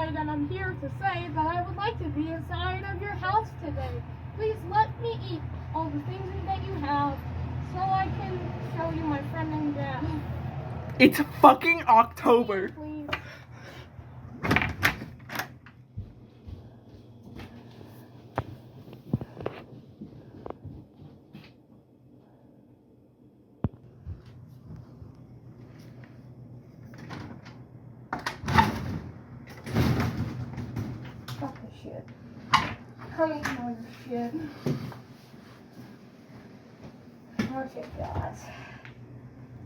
inside, and I'm here to say that I would like to be inside of your house today. Please let me eat all the things that you have so I can show you my friend and dad. It's fucking October. Please. Fuck this shit. I'm eating all your shit. Okay, guys.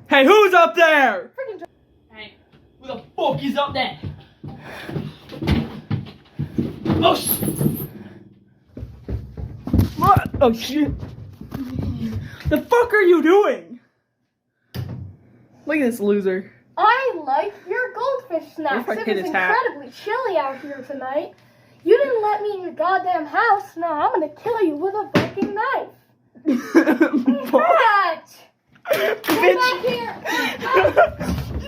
Hey, who's up there? Freaking Hey, who the fuck is up there? Oh, what? Oh, shit. The fuck are you doing? Look at this loser. I like your goldfish snacks. What if I It hit was his hat? incredibly chilly out here tonight. You didn't let me in your goddamn house. Now I'm gonna kill you with a fucking knife. What? Get back here!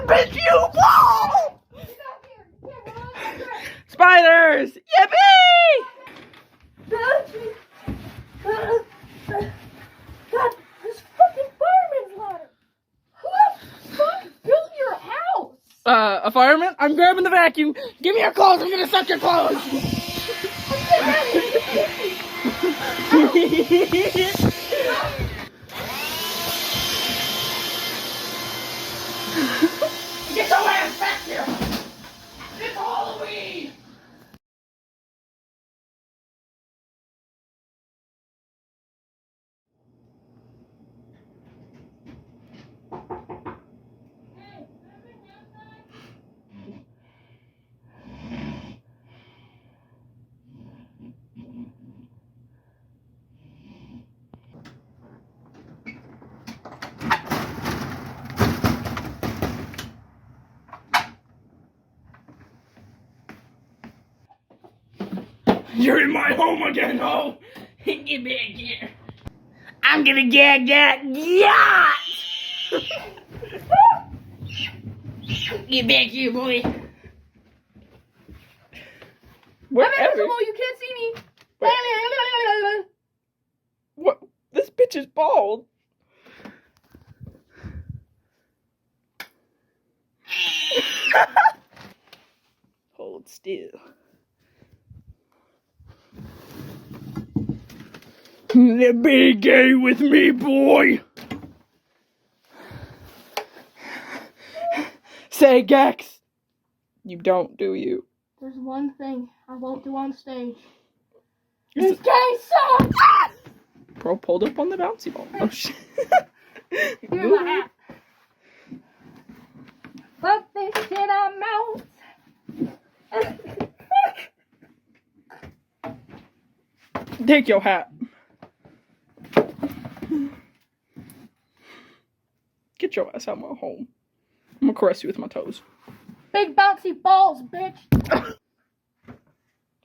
Bitch, you wall! Get out here! Get out here! Spiders! Yippee! God, this fucking fireman's ladder! Who the fuck built your house? A fireman? I'm grabbing the vacuum. Give me your clothes. I'm gonna suck your clothes. Get your ass back here! It's Halloween! You're in my home again, ho! Get back here. I'm gonna gag that yacht! Get back here, boy. I'm invisible, you can't see me. What? This bitch is bald. Hold still. Be gay with me, boy. Say Gex. You don't, do you? There's one thing I won't do on stage. This This gay song! Bro pulled up on the bouncy ball. Oh shit. Give me my hat. Fuck this shit I'm out. Take your hat. Get your ass out of my home. I'm gonna caress you with my toes. Big bouncy balls, bitch.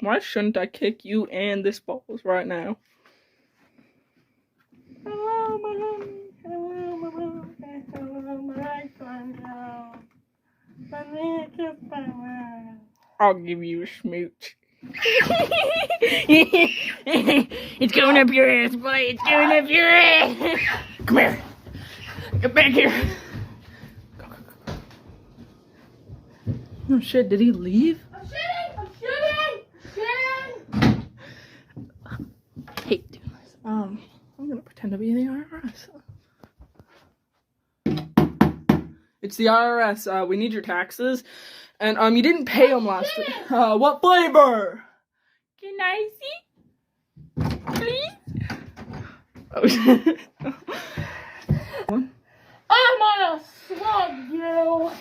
Why shouldn't I kick you and this balls right now? Hello, my honey. Hello, my love. Hello, my sundown. I'll give you a smooch. It's going up your ass, boy. It's going up your ass. Come here. Get back here. Go, go, go, go. Oh shit, did he leave? I'm shitting! I'm shitting! Shitting! I hate doing this. I'm gonna pretend to be the IRS. It's the IRS. We need your taxes. And, you didn't pay them last week. What flavor? Can I see? Please? Oh, shit. I'm gonna slug you!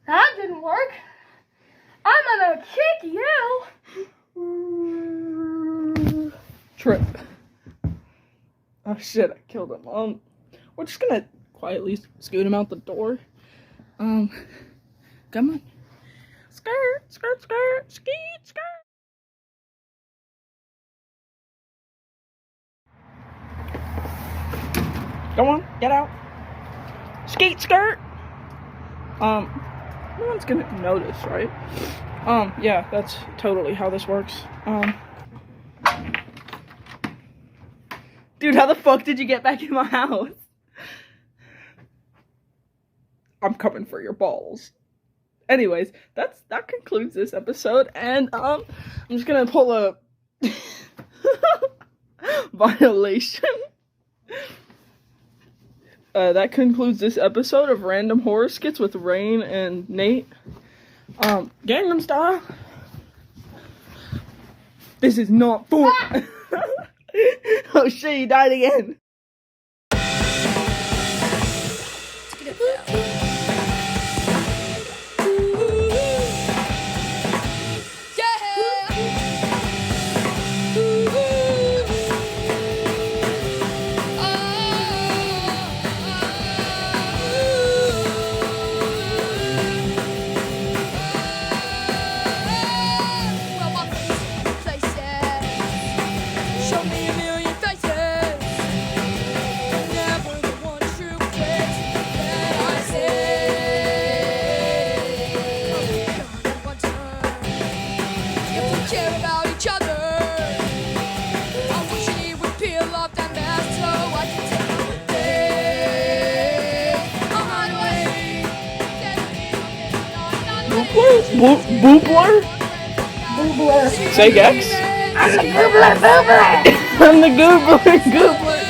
That didn't work. I'm gonna kick you! Trip. Oh shit, I killed him. We're just gonna quietly scoot him out the door. Come on. Skirt, skirt, skirt, skeet, skirt. Go on, get out. skate skirt. No one's gonna notice, right? Yeah, that's totally how this works. Dude, how the fuck did you get back in my house? I'm coming for your balls. Anyways, that concludes this episode, and I'm just gonna pull a violation. That concludes this episode of Random Horror Skits with Rain and Nate. Gangnam Style. This is not fun. Oh shit, you died again. Care about each other. I wish he would peel off that mask so I can tell the day. I'm on Boobler? Say Gex? I'm the Goobler. I'm the Goobler.